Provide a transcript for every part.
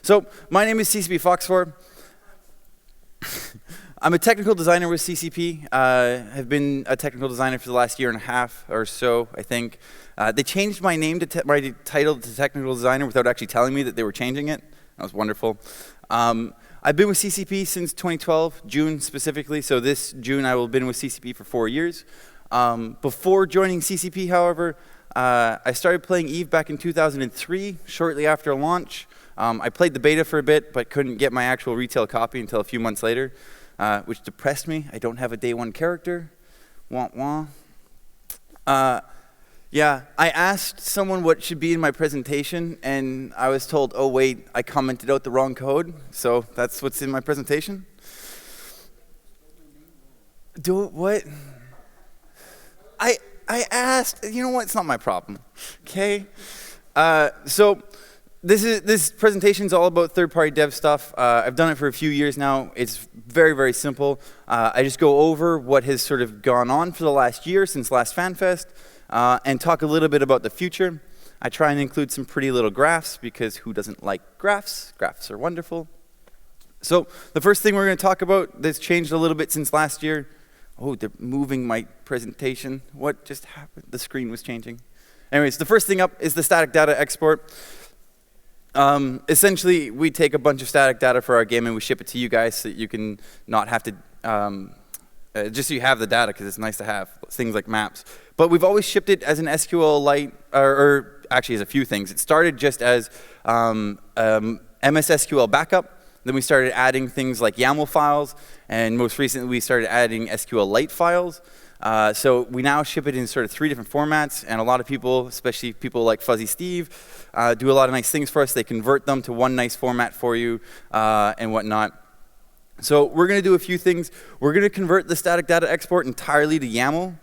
So my name is CCP Fox4. I'm a technical designer with CCP. Have been a technical designer for the last year and a half or so, I think. They changed my name to my title to technical designer without actually telling me that they were changing it. That was wonderful. I've been with CCP since 2012, June specifically. So this June I will have been with CCP for 4 years. Before joining CCP, however, I started playing EVE back in 2003, shortly after launch. I played the beta for a bit, but couldn't get my actual retail copy until a few months later, which depressed me. I don't have a day one character. Wah wah. Yeah, I asked someone what should be in my presentation, and I was told, oh wait, I commented out the wrong code, so that's what's in my presentation. What? I asked, you know what, it's not my problem, okay? So this presentation is all about third-party dev stuff. I've done it for a few years now. It's very, very simple. I just go over what has sort of gone on for the last year since last Fanfest, and talk a little bit about the future. I try and include some pretty little graphs, because who doesn't like graphs? Graphs are wonderful. So the first thing we're going to talk about that's changed a little bit since last year. Oh, they're moving my presentation. What just happened? The screen was changing. Anyways, the first thing up is the static data export. Essentially, we take a bunch of static data for our game and we ship it to you guys so that you can not have to, just so you have the data, because it's nice to have things like maps. But we've always shipped it as an SQLite, or actually as a few things. It started just as MS SQL backup. Then we started adding things like YAML files, and most recently we started adding SQLite files. So we now ship it in sort of 3 different formats, and a lot of people, especially people like Fuzzy Steve, do a lot of nice things for us. They convert them to one nice format for you and whatnot. So we're going to do a few things. We're going to convert the static data export entirely to YAML.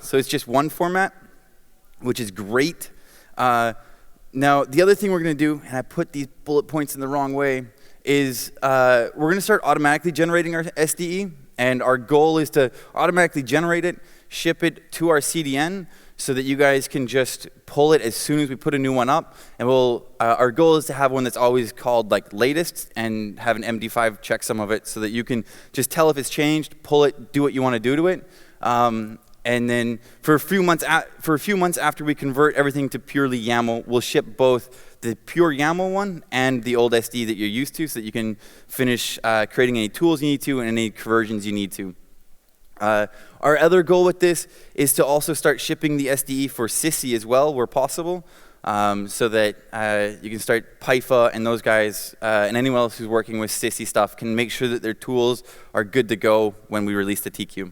So it's just one format, which is great. Now, the other thing we're going to do, and I put these bullet points in the wrong way, is we're going to start automatically generating our SDE. And our goal is to automatically generate it, ship it to our CDN, so that you guys can just pull it as soon as we put a new one up. And our goal is to have one that's always called like latest, and have an MD5 check some of it, so that you can just tell if it's changed, pull it, do what you want to do to it. And then for a few months after we convert everything to purely YAML, we'll ship both the pure YAML one and the old SD that you're used to, so that you can finish creating any tools you need to and any conversions you need to. Our other goal with this is to also start shipping the SDE for Sissy as well, where possible, so that you can start PyFA and those guys and anyone else who's working with Sissy stuff can make sure that their tools are good to go when we release the TQ.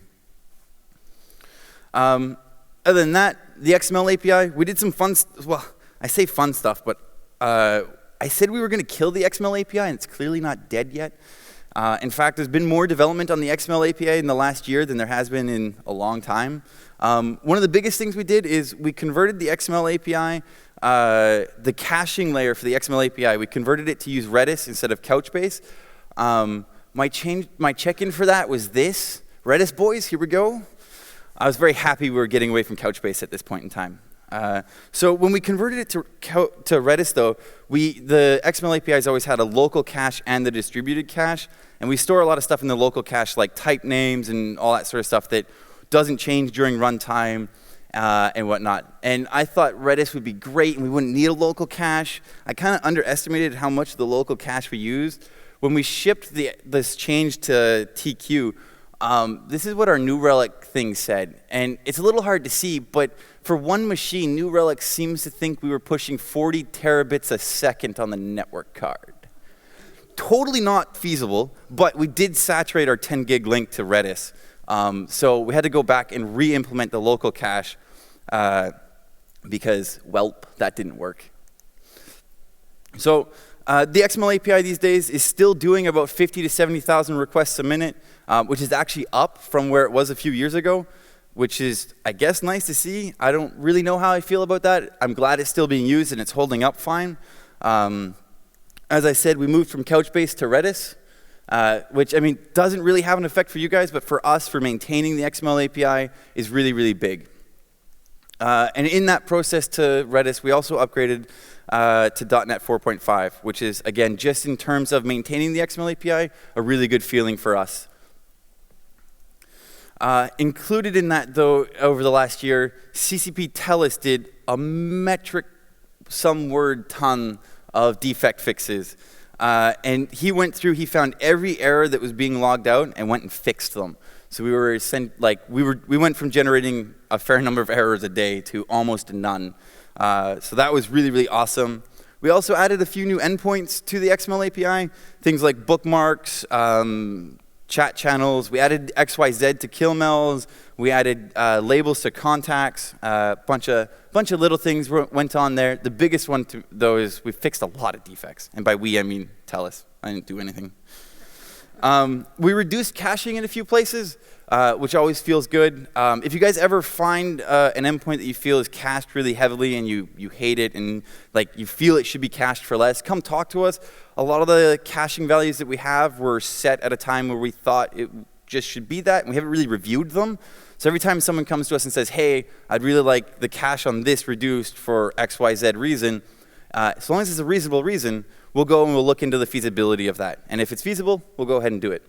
Other than that, the XML API, we did some fun, well, I say fun stuff, but I said we were going to kill the XML API, and it's clearly not dead yet. In fact, there's been more development on the XML API in the last year than there has been in a long time. One of the biggest things we did is we converted the XML API, the caching layer for the XML API, we converted it to use Redis instead of Couchbase. My check-in for that was this. Redis boys, here we go. I was very happy we were getting away from Couchbase at this point in time. So when we converted it to Redis, though, the XML API has always had a local cache and the distributed cache, and we store a lot of stuff in the local cache, like type names and all that sort of stuff that doesn't change during runtime and whatnot. And I thought Redis would be great, and we wouldn't need a local cache. I kind of underestimated how much the local cache we used. When we shipped this change to TQ, this is what our New Relic thing said, and it's a little hard to see, but for one machine, New Relic seems to think we were pushing 40 terabits a second on the network card. Totally not feasible, but we did saturate our 10 gig link to Redis, so we had to go back and re-implement the local cache because, welp, that didn't work. So the XML API these days is still doing about 50 to 70,000 requests a minute, which is actually up from where it was a few years ago, which is, I guess, nice to see. I don't really know how I feel about that. I'm glad it's still being used and it's holding up fine. As I said, we moved from Couchbase to Redis, which, I mean, doesn't really have an effect for you guys, but for us, for maintaining the XML API is really, really big. And in that process to Redis, we also upgraded to .NET 4.5, which is, again, just in terms of maintaining the XML API, a really good feeling for us. Included in that, though, over the last year, CCP Telus did a metric some word ton of defect fixes. And he went through, he found every error that was being logged out and went and fixed them. So we went from generating a fair number of errors a day to almost none. So that was really, really awesome. We also added a few new endpoints to the XML API, things like bookmarks, chat channels. We added XYZ to kill mells. We added labels to contacts. Bunch of little things went on there. The biggest one, though, is we fixed a lot of defects. And by we, I mean Telus. I didn't do anything. We reduced caching in a few places, which always feels good. If you guys ever find an endpoint that you feel is cached really heavily and you hate it and you feel it should be cached for less, come talk to us. A lot of the caching values that we have were set at a time where we thought it just should be that, and we haven't really reviewed them. So every time someone comes to us and says, hey, I'd really like the cache on this reduced for XYZ reason, as long as it's a reasonable reason, we'll go and we'll look into the feasibility of that. And if it's feasible, we'll go ahead and do it.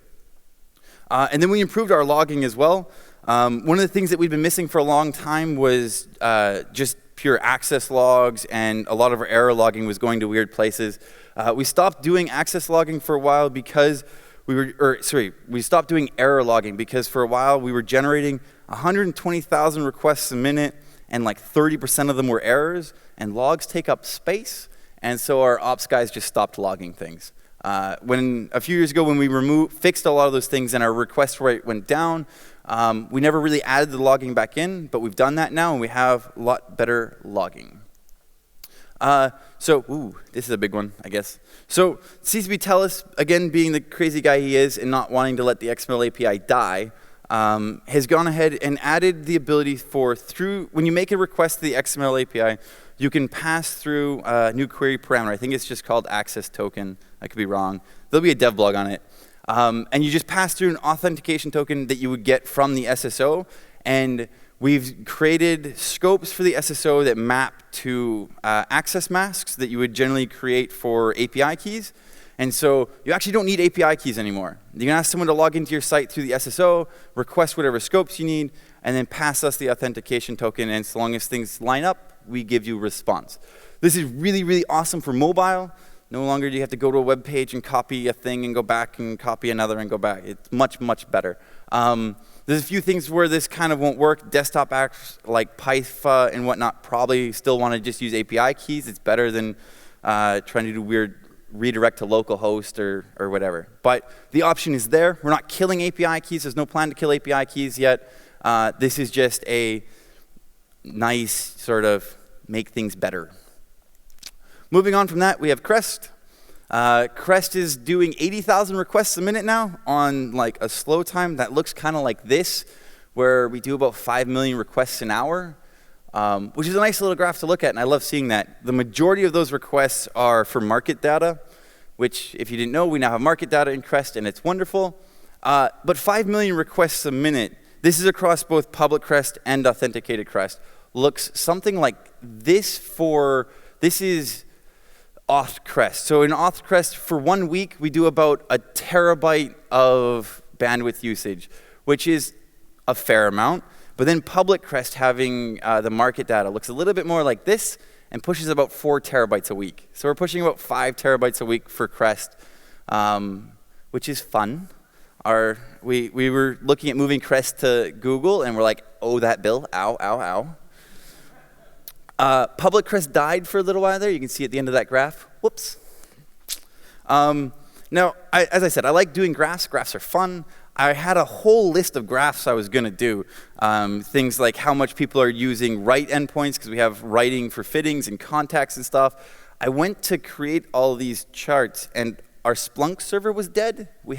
And then we improved our logging as well. One of the things that we've been missing for a long time was just pure access logs, and a lot of our error logging was going to weird places. We stopped doing access logging for a while because we stopped doing error logging because for a while we were generating 120,000 requests a minute, and 30% of them were errors, and logs take up space, and so our ops guys just stopped logging things. When a few years ago when we fixed a lot of those things and our request rate went down, we never really added the logging back in, but we've done that now and we have a lot better logging. This is a big one, I guess. So CCP Telus, again, being the crazy guy he is and not wanting to let the XML API die, has gone ahead and added the ability for when you make a request to the XML API, you can pass through a new query parameter. I think it's just called access token. I could be wrong. There'll be a dev blog on it. And you just pass through an authentication token that you would get from the SSO. And we've created scopes for the SSO that map to access masks that you would generally create for API keys. And so you actually don't need API keys anymore. You can ask someone to log into your site through the SSO, request whatever scopes you need, and then pass us the authentication token. And so long as things line up, we give you a response. This is really, really awesome for mobile. No longer do you have to go to a web page and copy a thing and go back and copy another and go back. It's much, much better. There's a few things where this kind of won't work. Desktop apps like Python and whatnot probably still want to just use API keys. It's better than trying to do weird redirect to localhost or whatever. But the option is there. We're not killing API keys. There's no plan to kill API keys yet. This is just a nice sort of make things better. Moving on from that, we have CREST. CREST is doing 80,000 requests a minute now on a slow time that looks kind of like this, where we do about 5 million requests an hour, which is a nice little graph to look at, and I love seeing that. The majority of those requests are for market data, which, if you didn't know, we now have market data in CREST, and it's wonderful. But 5 million requests a minute, this is across both public CREST and authenticated CREST, looks something like this this is auth CREST. So in auth CREST, for 1 week, we do about 1 terabyte of bandwidth usage, which is a fair amount. But then public CREST having the market data looks a little bit more like this and pushes about 4 terabytes a week. So we're pushing about 5 terabytes a week for CREST, which is fun. We were looking at moving CREST to Google, and we're like, oh, that bill, ow, ow, ow. Public CREST died for a little while there. You can see at the end of that graph. Whoops. Now, as I said, I like doing graphs. Graphs are fun. I had a whole list of graphs I was going to do. Things like how much people are using write endpoints, because we have writing for fittings and contacts and stuff. I went to create all these charts, and our Splunk server was dead. We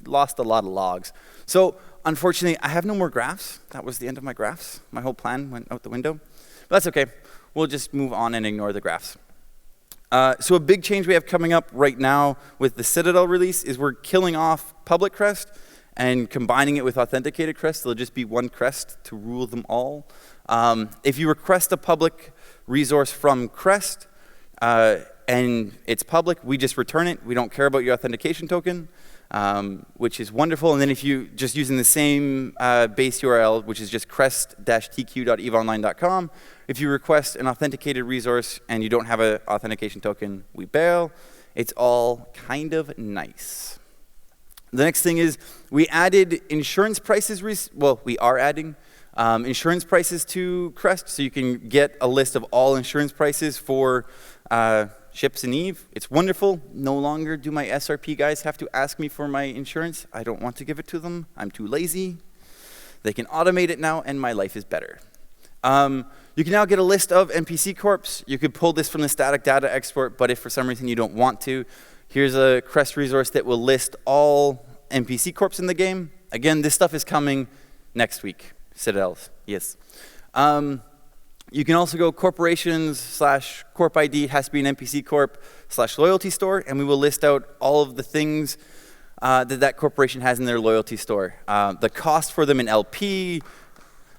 lost a lot of logs. So unfortunately, I have no more graphs. That was the end of my graphs. My whole plan went out the window. But that's okay. We'll just move on and ignore the graphs. So a big change we have coming up right now with the Citadel release is we're killing off public CREST and combining it with authenticated CREST. There'll just be one CREST to rule them all. If you request a public resource from CREST, and it's public. We just return it. We don't care about your authentication token, which is wonderful. And then if you just using the same base URL, which is just crest-tq.eveonline.com, if you request an authenticated resource and you don't have an authentication token, we bail. It's all kind of nice. The next thing is we added insurance prices. We are adding insurance prices to CREST, so you can get a list of all insurance prices for ships in Eve. It's wonderful. No longer do my SRP guys have to ask me for my insurance. I don't want to give it to them. I'm too lazy. They can automate it now, and my life is better. You can now get a list of NPC corps. You could pull this from the static data export, but if for some reason you don't want to, here's a CREST resource that will list all NPC corps in the game. Again, this stuff is coming next week. Citadels, yes. You can also go corporations/corp ID has to be an NPC corp /loyalty store, and we will list out all of the things that corporation has in their loyalty store. The cost for them in LP,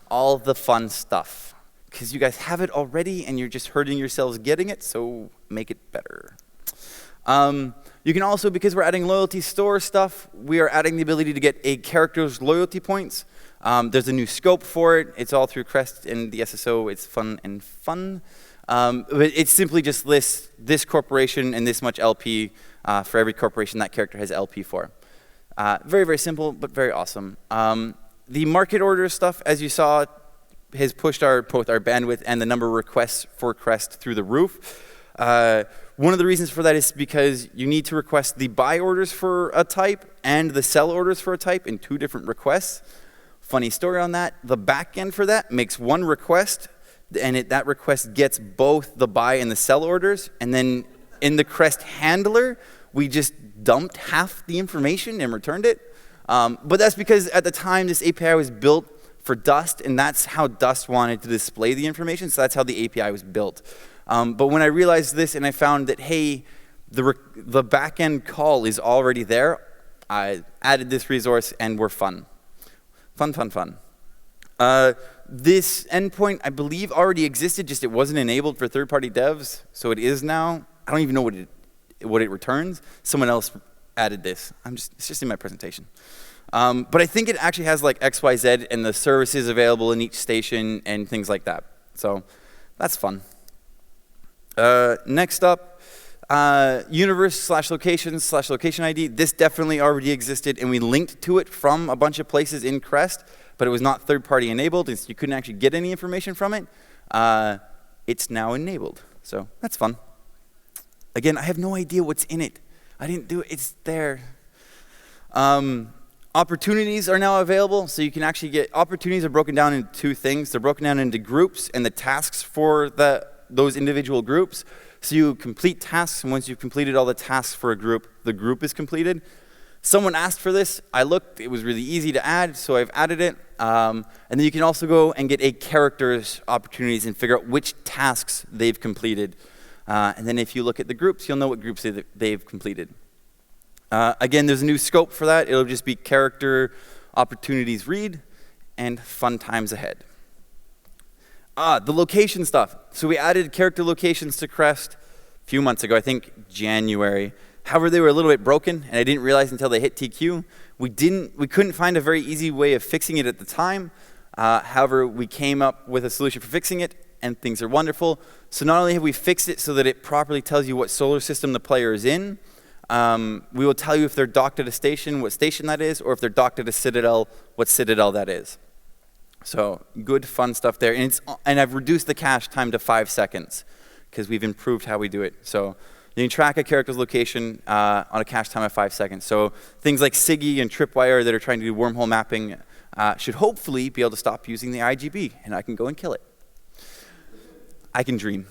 all the fun stuff. Because you guys have it already and you're just hurting yourselves getting it, so make it better. You can also, because we're adding loyalty store stuff, we are adding the ability to get a character's loyalty points. There's a new scope for it. It's all through CREST and the SSO. It's fun and fun. But it simply just lists this corporation and this much LP for every corporation that character has LP for. Very, very simple, but very awesome. The market order stuff, as you saw, has pushed both our bandwidth and the number of requests for CREST through the roof. One of the reasons for that is because you need to request the buy orders for a type and the sell orders for a type in 2 different requests. Funny story on that. The backend for that makes one request, and that request gets both the buy and the sell orders. And then in the CREST handler, we just dumped half the information and returned it. But that's because at the time this API was built for Dust, and that's how Dust wanted to display the information. So that's how the API was built. But when I realized this and I found that, hey, the backend call is already there, I added this resource and we're fun. Fun. This endpoint, I believe, already existed, just it wasn't enabled for third-party devs, so it is now. I don't even know what it returns. Someone else added this. It's just in my presentation. But I think it actually has like XYZ and the services available in each station and things like that. So that's fun. Next up, universe/location/location ID. This definitely already existed, and we linked to it from a bunch of places in CREST, but it was not third-party enabled, and so you couldn't actually get any information from it. It's now enabled, so that's fun. Again, I have no idea what's in it. I didn't do it. It's there. Opportunities are now available, so you can actually get opportunities are broken down into 2 things. They're broken down into groups and the tasks for those individual groups. So you complete tasks, and once you've completed all the tasks for a group, the group is completed. Someone asked for this. I looked. It was really easy to add, so I've added it. And then you can also go and get a character's opportunities and figure out which tasks they've completed. And then if you look at the groups, you'll know what groups they've completed. Again, there's a new scope for that. It'll just be character opportunities read and fun times ahead. The location stuff. So we added character locations to CREST a few months ago, I think January. However, they were a little bit broken, and I didn't realize until they hit TQ. We couldn't find a very easy way of fixing it at the time. However, we came up with a solution for fixing it, and things are wonderful. So not only have we fixed it so that it properly tells you what solar system the player is in, we will tell you if they're docked at a station, what station that is, or if they're docked at a citadel, what citadel that is. So good, fun stuff there. And I've reduced the cache time to 5 seconds because we've improved how we do it. So you can track a character's location on a cache time of 5 seconds. So things like Siggy and Tripwire that are trying to do wormhole mapping should hopefully be able to stop using the IGB, and I can go and kill it. I can dream.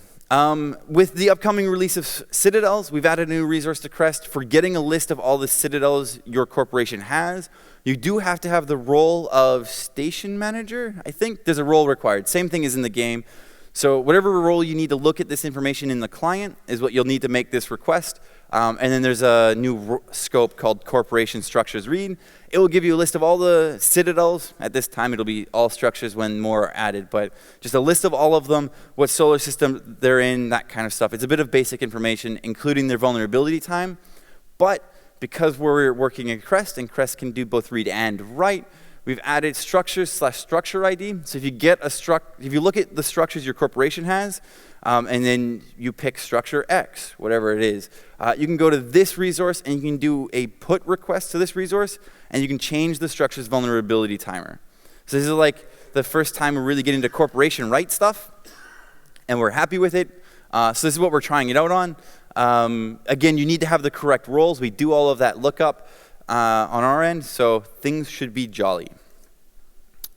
With the upcoming release of Citadels, we've added a new resource to CREST for getting a list of all the Citadels your corporation has. You do have to have the role of station manager. I think there's a role required. Same thing as in the game. So whatever role you need to look at this information in the client is what you'll need to make this request. And then there's a new scope called corporation structures read. It will give you a list of all the citadels. At this time, it'll be all structures when more are added, but just a list of all of them, what solar system they're in, that kind of stuff. It's a bit of basic information, including their vulnerability time. But because we're working in CREST, and CREST can do both read and write, we've added structures/structure ID. So if you get if you look at the structures your corporation has, and then you pick structure X, whatever it is, you can go to this resource and you can do a put request to this resource, and you can change the structure's vulnerability timer. So this is like the first time we're really getting into corporation write stuff, and we're happy with it. So this is what we're trying it out on. Again, you need to have the correct roles. We do all of that lookup on our end, so things should be jolly.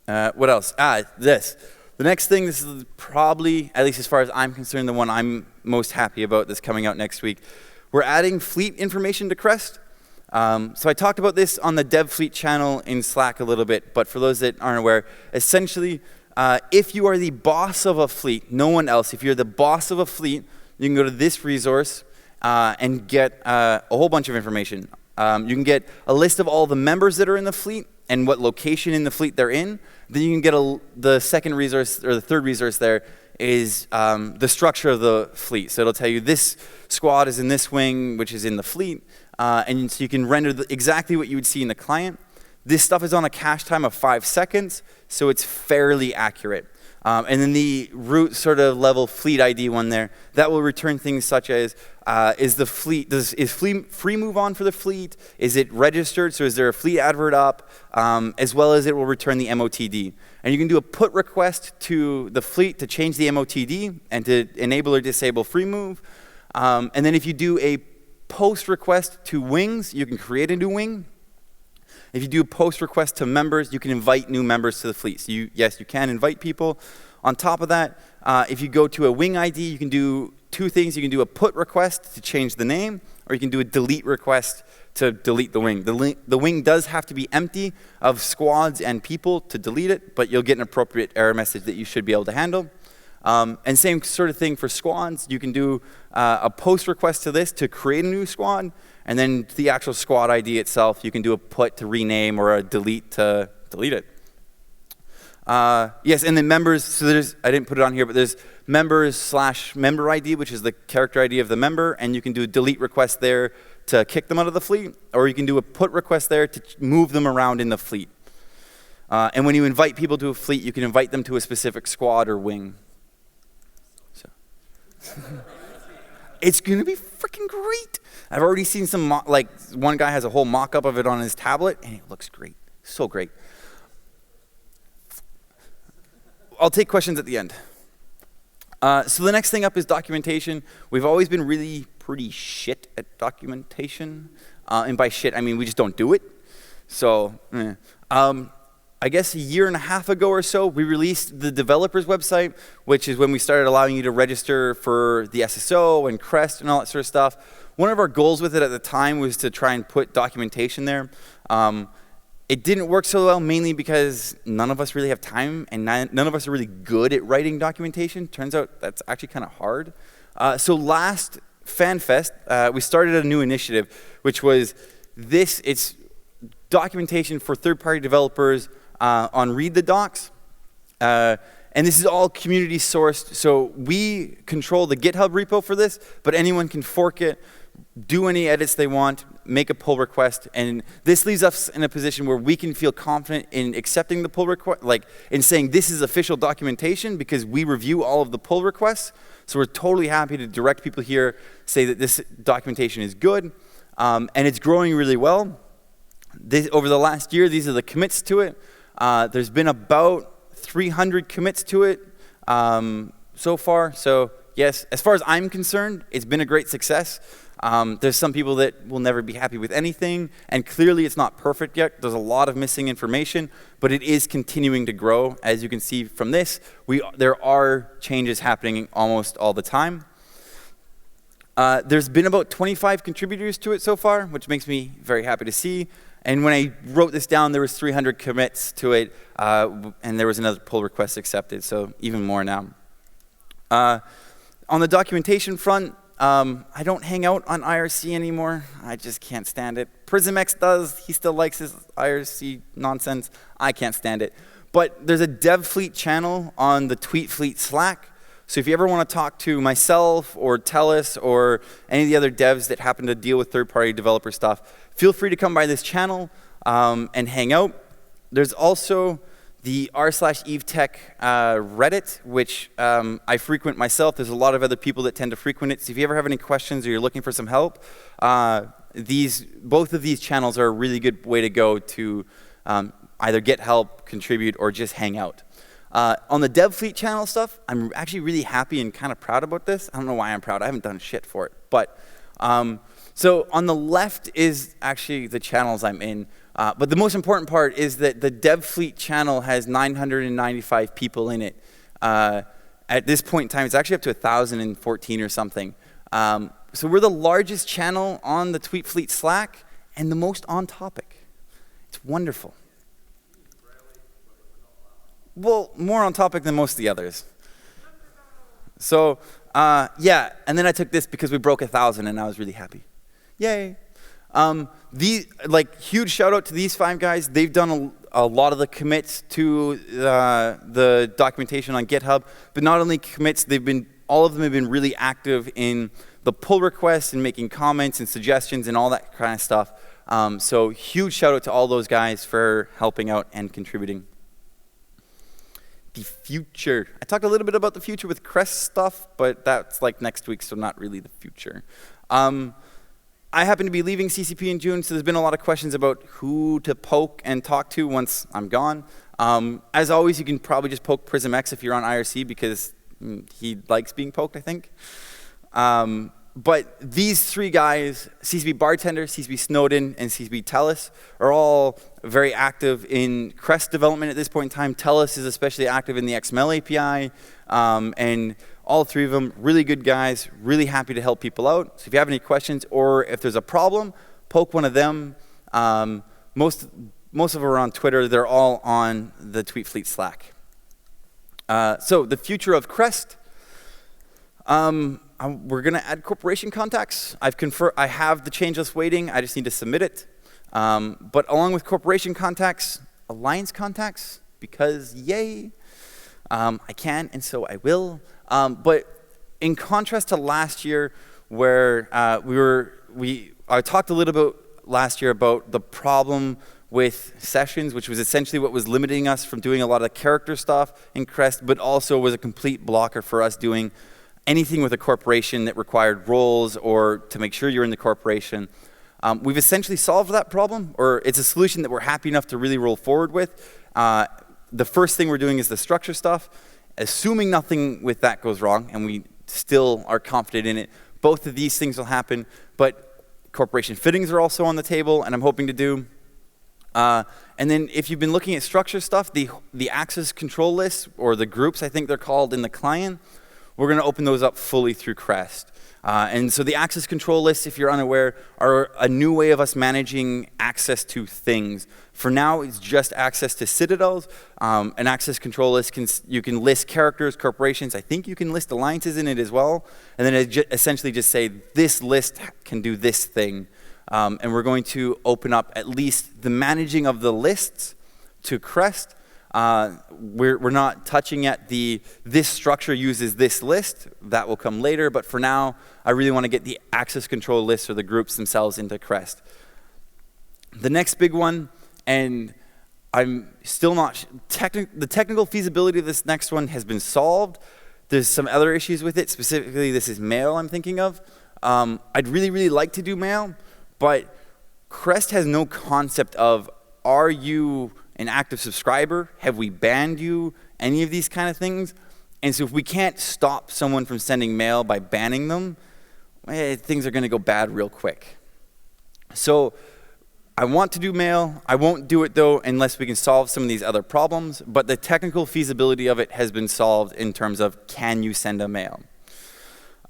What else? This. The next thing, this is probably, at least as far as I'm concerned, the one I'm most happy about that's coming out next week. We're adding fleet information to CREST. So I talked about this on the dev fleet channel in Slack a little bit, but for those that aren't aware, essentially, if you are the boss of a fleet, no one else, if you're the boss of a fleet, you can go to this resource and get a whole bunch of information. You can get a list of all the members that are in the fleet and what location in the fleet they're in. Then you can get the second resource, or the third resource there, is the structure of the fleet. So it'll tell you this squad is in this wing, which is in the fleet. And so you can render exactly what you would see in the client. This stuff is on a cache time of 5 seconds, so it's fairly accurate. And then the root sort of level fleet ID one there, that will return things such as, is free move on for the fleet? Is it registered? So is there a fleet advert up? As well as it will return the MOTD. And you can do a put request to the fleet to change the MOTD and to enable or disable free move. And then if you do a post request to wings, you can create a new wing. If you do a post request to members, you can invite new members to the fleet. So yes, you can invite people. On top of that, if you go to a wing ID, you can do two things. You can do a put request to change the name, or you can do a delete request to delete the wing. The wing does have to be empty of squads and people to delete it, but you'll get an appropriate error message that you should be able to handle. And same sort of thing for squads. You can do a post request to this to create a new squad, and then the actual squad ID itself, you can do a put to rename or a delete to delete it. Yes, and then members, so I didn't put it on here, but there's members/member ID, which is the character ID of the member, and you can do a delete request there to kick them out of the fleet, or you can do a put request there to move them around in the fleet. And when you invite people to a fleet, you can invite them to a specific squad or wing. So. It's going to be freaking great. I've already seen some, one guy has a whole mock-up of it on his tablet, and it looks great. So great. I'll take questions at the end. So the next thing up is documentation. We've always been really pretty shit at documentation. And by shit, I mean we just don't do it. So, I guess a year and a half ago or so, we released the developers website, which is when we started allowing you to register for the SSO and CREST and all that sort of stuff. One of our goals with it at the time was to try and put documentation there. It didn't work so well, mainly because none of us really have time, and none of us are really good at writing documentation. Turns out that's actually kind of hard. So last Fanfest, we started a new initiative, which was it's documentation for third-party developers on Read the Docs. And this is all community sourced, so we control the GitHub repo for this, but anyone can fork it, do any edits they want, make a pull request, and this leaves us in a position where we can feel confident in accepting the pull request, in saying this is official documentation because we review all of the pull requests. So we're totally happy to direct people here, say that this documentation is good, and it's growing really well. Over the last year, these are the commits to it. There's been about 300 commits to it so far. So yes, as far as I'm concerned, it's been a great success. There's some people that will never be happy with anything, and clearly it's not perfect yet. There's a lot of missing information, but it is continuing to grow. As you can see from this, there are changes happening almost all the time. There's been about 25 contributors to it so far, which makes me very happy to see. And when I wrote this down, there was 300 commits to it, and there was another pull request accepted, so even more now. On the documentation front, I don't hang out on IRC anymore. I just can't stand it. PrismX does. He still likes his IRC nonsense. I can't stand it. But there's a DevFleet channel on the TweetFleet Slack. So if you ever want to talk to myself or Telus or any of the other devs that happen to deal with third-party developer stuff, feel free to come by this channel and hang out. There's also the r/EveTech Reddit, which I frequent myself. There's a lot of other people that tend to frequent it. So if you ever have any questions or you're looking for some help, both of these channels are a really good way to go to either get help, contribute, or just hang out. On the DevFleet channel stuff, I'm actually really happy and kind of proud about this. I don't know why I'm proud. I haven't done shit for it. But so on the left is actually the channels I'm in. But the most important part is that the DevFleet channel has 995 people in it. At this point in time, it's actually up to 1,014 or something. So we're the largest channel on the TweetFleet Slack and the most on topic. It's wonderful. Well, more on topic than most of the others. So, yeah, and then I took this because we broke 1,000 and I was really happy. Yay. Huge shout out to these 5 guys. They've done a lot of the commits to the documentation on GitHub, but not only commits, all of them have been really active in the pull requests and making comments and suggestions and all that kind of stuff. So huge shout out to all those guys for helping out and contributing. The future. I talked a little bit about the future with CREST stuff, but that's like next week, so not really the future. I happen to be leaving CCP in June, so there's been a lot of questions about who to poke and talk to once I'm gone. As always, you can probably just poke PrismX if you're on IRC because he likes being poked, I think. But these 3 guys, CCP Bartender, CCP Snowden, and CCP Telus, are all very active in CREST development at this point in time. Telus is especially active in the XML API, and all 3 of them, really good guys, really happy to help people out. So if you have any questions or if there's a problem, poke one of them. Most of them are on Twitter. They're all on the TweetFleet Slack. So the future of CREST. We're going to add corporation contacts. I have the change list waiting. I just need to submit it. But along with corporation contacts, alliance contacts, because yay, I can and so I will. But in contrast to last year, where I talked a little bit last year about the problem with sessions, which was essentially what was limiting us from doing a lot of the character stuff in CREST, but also was a complete blocker for us doing anything with a corporation that required roles or to make sure you're in the corporation. We've essentially solved that problem, or it's a solution that we're happy enough to really roll forward with. The first thing we're doing is the structure stuff. Assuming nothing with that goes wrong, and we still are confident in it, both of these things will happen, but corporation fittings are also on the table, and I'm hoping to do. And then if you've been looking at structure stuff, the access control lists, or the groups I think they're called in the client, we're going to open those up fully through CREST. And so the access control lists, if you're unaware, are a new way of us managing access to things. For now, it's just access to citadels. An access control list, you can list characters, corporations. I think you can list alliances in it as well. And then essentially just say, this list can do this thing. And we're going to open up at least the managing of the lists to CREST. We're not touching yet this structure uses this list. That will come later, but for now, I really want to get the access control lists or the groups themselves into CREST. The next big one, and I'm still not, the technical feasibility of this next one has been solved. There's some other issues with it. Specifically, this is mail I'm thinking of. I'd really, really like to do mail, but CREST has no concept of, are you an active subscriber? Have we banned you? Any of these kind of things. And so if we can't stop someone from sending mail by banning them, things are going to go bad real quick. So I want to do mail. I won't do it, though, unless we can solve some of these other problems. But the technical feasibility of it has been solved in terms of, can you send a mail?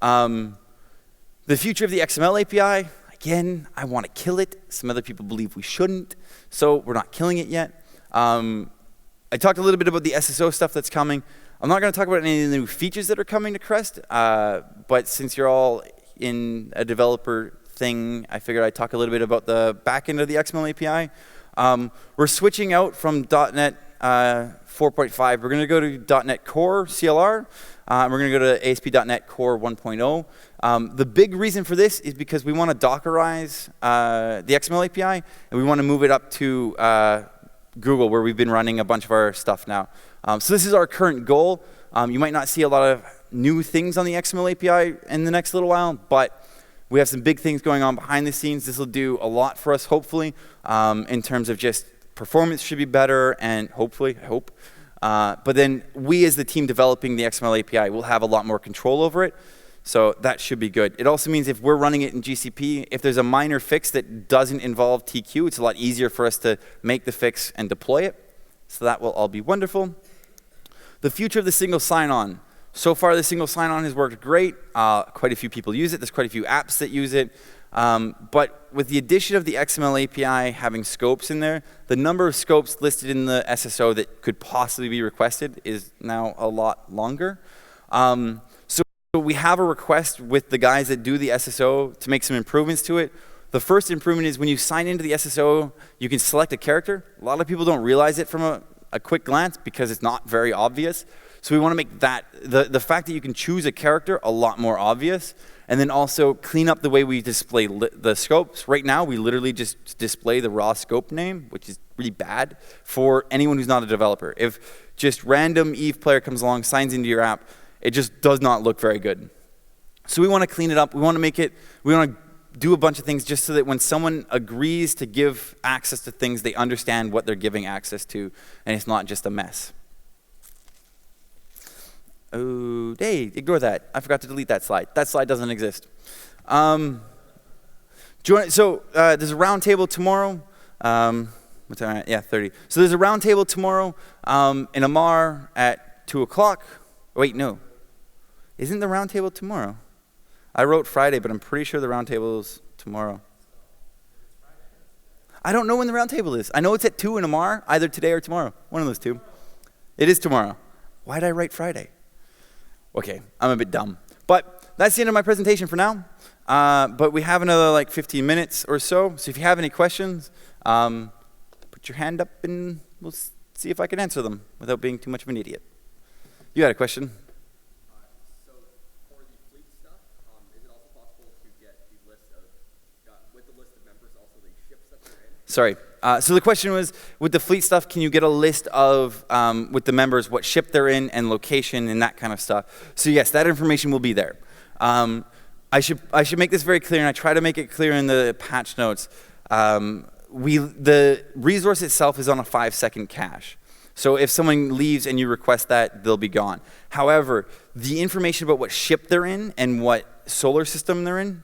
The future of the XML API, again, I want to kill it. Some other people believe we shouldn't, so we're not killing it yet. I talked a little bit about the SSO stuff that's coming. I'm not going to talk about any of the new features that are coming to CREST, but since you're all in a developer thing, I figured I'd talk a little bit about the back end of the XML API. We're switching out from .NET 4.5. We're going to go to .NET Core CLR. We're going to go to ASP.NET Core 1.0. The big reason for this is because we want to Dockerize the XML API, and we want to move it up to Google, where we've been running a bunch of our stuff now. So this is our current goal. You might not see a lot of new things on the XML API in the next little while, but we have some big things going on behind the scenes. This will do a lot for us, hopefully, in terms of just performance should be better, and hopefully, I hope. But then we, as the team developing the XML API, will have a lot more control over it. So that should be good. It also means if we're running it in GCP, if there's a minor fix that doesn't involve TQ, it's a lot easier for us to make the fix and deploy it. So that will all be wonderful. The future of the single sign-on. So far, the single sign-on has worked great. Quite a few people use it. There's quite a few apps that use it. But with the addition of the XML API having scopes in there, the number of scopes listed in the SSO that could possibly be requested is now a lot longer. So we have a request with the guys that do the SSO to make some improvements to it. The first improvement is when you sign into the SSO, you can select a character. A lot of people don't realize it from a quick glance because it's not very obvious. So we want to make that, the fact that you can choose a character a lot more obvious, and then also clean up the way we display the scopes. Right now, we literally just display the raw scope name, which is really bad for anyone who's not a developer. If just random Eve player comes along, signs into your app, it just does not look very good. So we want to clean it up. We want to make it, we want to do a bunch of things just so that when someone agrees to give access to things, they understand what they're giving access to, and it's not just a mess. Oh, hey, ignore that. I forgot to delete that slide. That slide doesn't exist. So there's a roundtable tomorrow. What time? Yeah, 30. So there's a roundtable tomorrow in Amar at 2 o'clock. Wait, no. Isn't the roundtable tomorrow? I wrote Friday, but I'm pretty sure the roundtable is tomorrow. I don't know when the roundtable is. I know it's at 2 in Amar, either today or tomorrow. One of those two. It is tomorrow. Why did I write Friday? Okay, I'm a bit dumb. But that's the end of my presentation for now. But we have another like 15 minutes or so. So if you have any questions, put your hand up and we'll see if I can answer them without being too much of an idiot. You had a question? So for the fleet stuff, is it also possible to get the list of, with the list of members, also the ships that they're in? Sorry. So the question was, with the fleet stuff, can you get a list of, with the members, what ship they're in and location and that kind of stuff? So yes, that information will be there. I should make this very clear, and I try to make it clear in the patch notes. The resource itself is on a 5-second cache. So if someone leaves and you request that, they'll be gone. However, the information about what ship they're in and what solar system they're in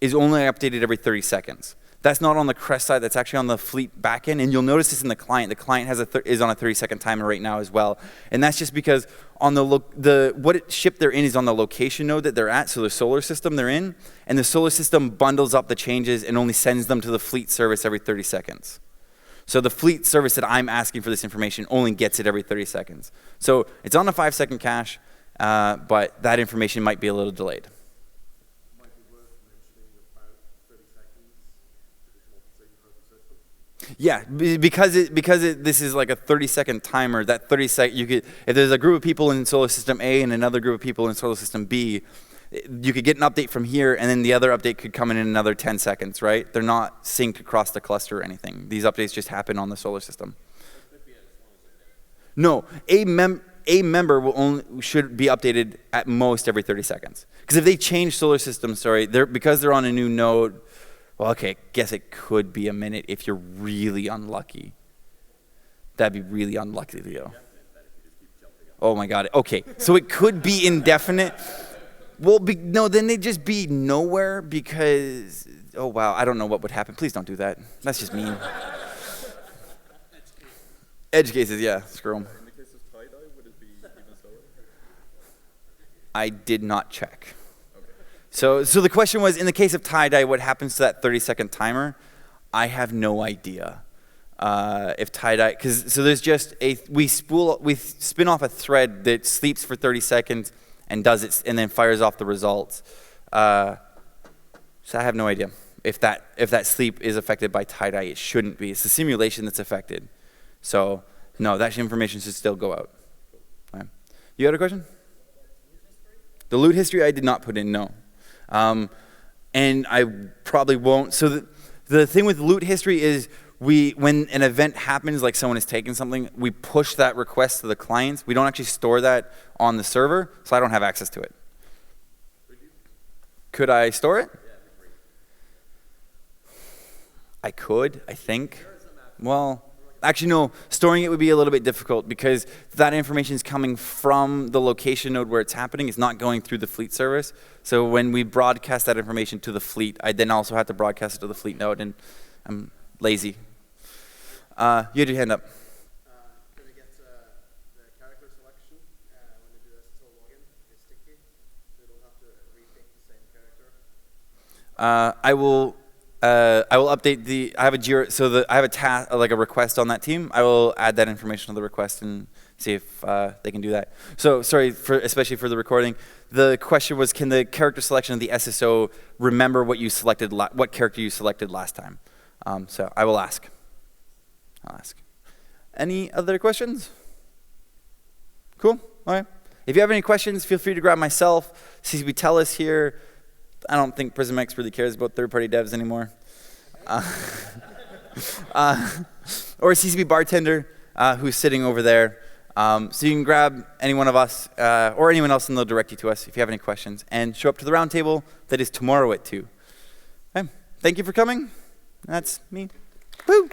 is only updated every 30 seconds. That's not on the CREST side, that's actually on the fleet backend, and you'll notice this in the client. The client has is on a 30-second timer right now as well. And that's just because on what ship they're in is on the location node that they're at, so the solar system they're in, and the solar system bundles up the changes and only sends them to the fleet service every 30 seconds. So the fleet service that I'm asking for this information only gets it every 30 seconds. So it's on a 5-second cache, but that information might be a little delayed. Might be worth mentioning about 30 seconds traditional synchronous system. Yeah, because this is like a 30-second timer. That 30 second, if there's a group of people in solar system A and another group of people in solar system B, you could get an update from here, and then the other update could come in another 10 seconds, right? They're not synced across the cluster or anything. These updates just happen on the solar system. No, a member should be updated at most every 30 seconds. Because if they change solar system, because they're on a new node, well, okay, I guess it could be a minute if you're really unlucky. That'd be really unlucky, Leo. Oh my God. Okay, so it could be indefinite. Well, no, then they'd just be nowhere because, oh wow, I don't know what would happen. Please don't do that. That's just mean. Edge cases, yeah, screw them. In the case of tie-dye, would it be even slower? I did not check. Okay. So the question was, in the case of tie-dye, what happens to that 30-second timer? I have no idea. if tie-dye, so there's just we spin off a thread that sleeps for 30 seconds and does it, and then fires off the results. So I have no idea if that sleep is affected by tie-dye. It shouldn't be. It's the simulation that's affected. So no, that information should still go out. Right. You had a question? The loot history I did not put in, no. And I probably won't. So the thing with loot history is when an event happens, like someone has taken something, we push that request to the clients. We don't actually store that on the server, so I don't have access to it. Could I store it? I could, I think. Well, actually no, storing it would be a little bit difficult because that information is coming from the location node where it's happening. It's not going through the fleet service. So when we broadcast that information to the fleet, I then also have to broadcast it to the fleet node, and I'm lazy. You had your hand up. Can we get the character selection when they do SSO login is sticky? So you don't have to repick the same character? I will update I have a Jira, so I have a task, like a request on that team. I will add that information to the request and see if they can do that. So sorry, especially for the recording. The question was, can the character selection of the SSO remember what you selected, what character you selected last time? So I will ask. I'll ask. Any other questions? Cool. All right. If you have any questions, feel free to grab myself, CCP Telus here. I don't think PrismX really cares about third-party devs anymore. Or CCP Bartender, who's sitting over there. So you can grab any one of us, or anyone else, and they'll direct you to us if you have any questions. And show up to the roundtable that is tomorrow at 2. Okay. Thank you for coming. That's me. Woo!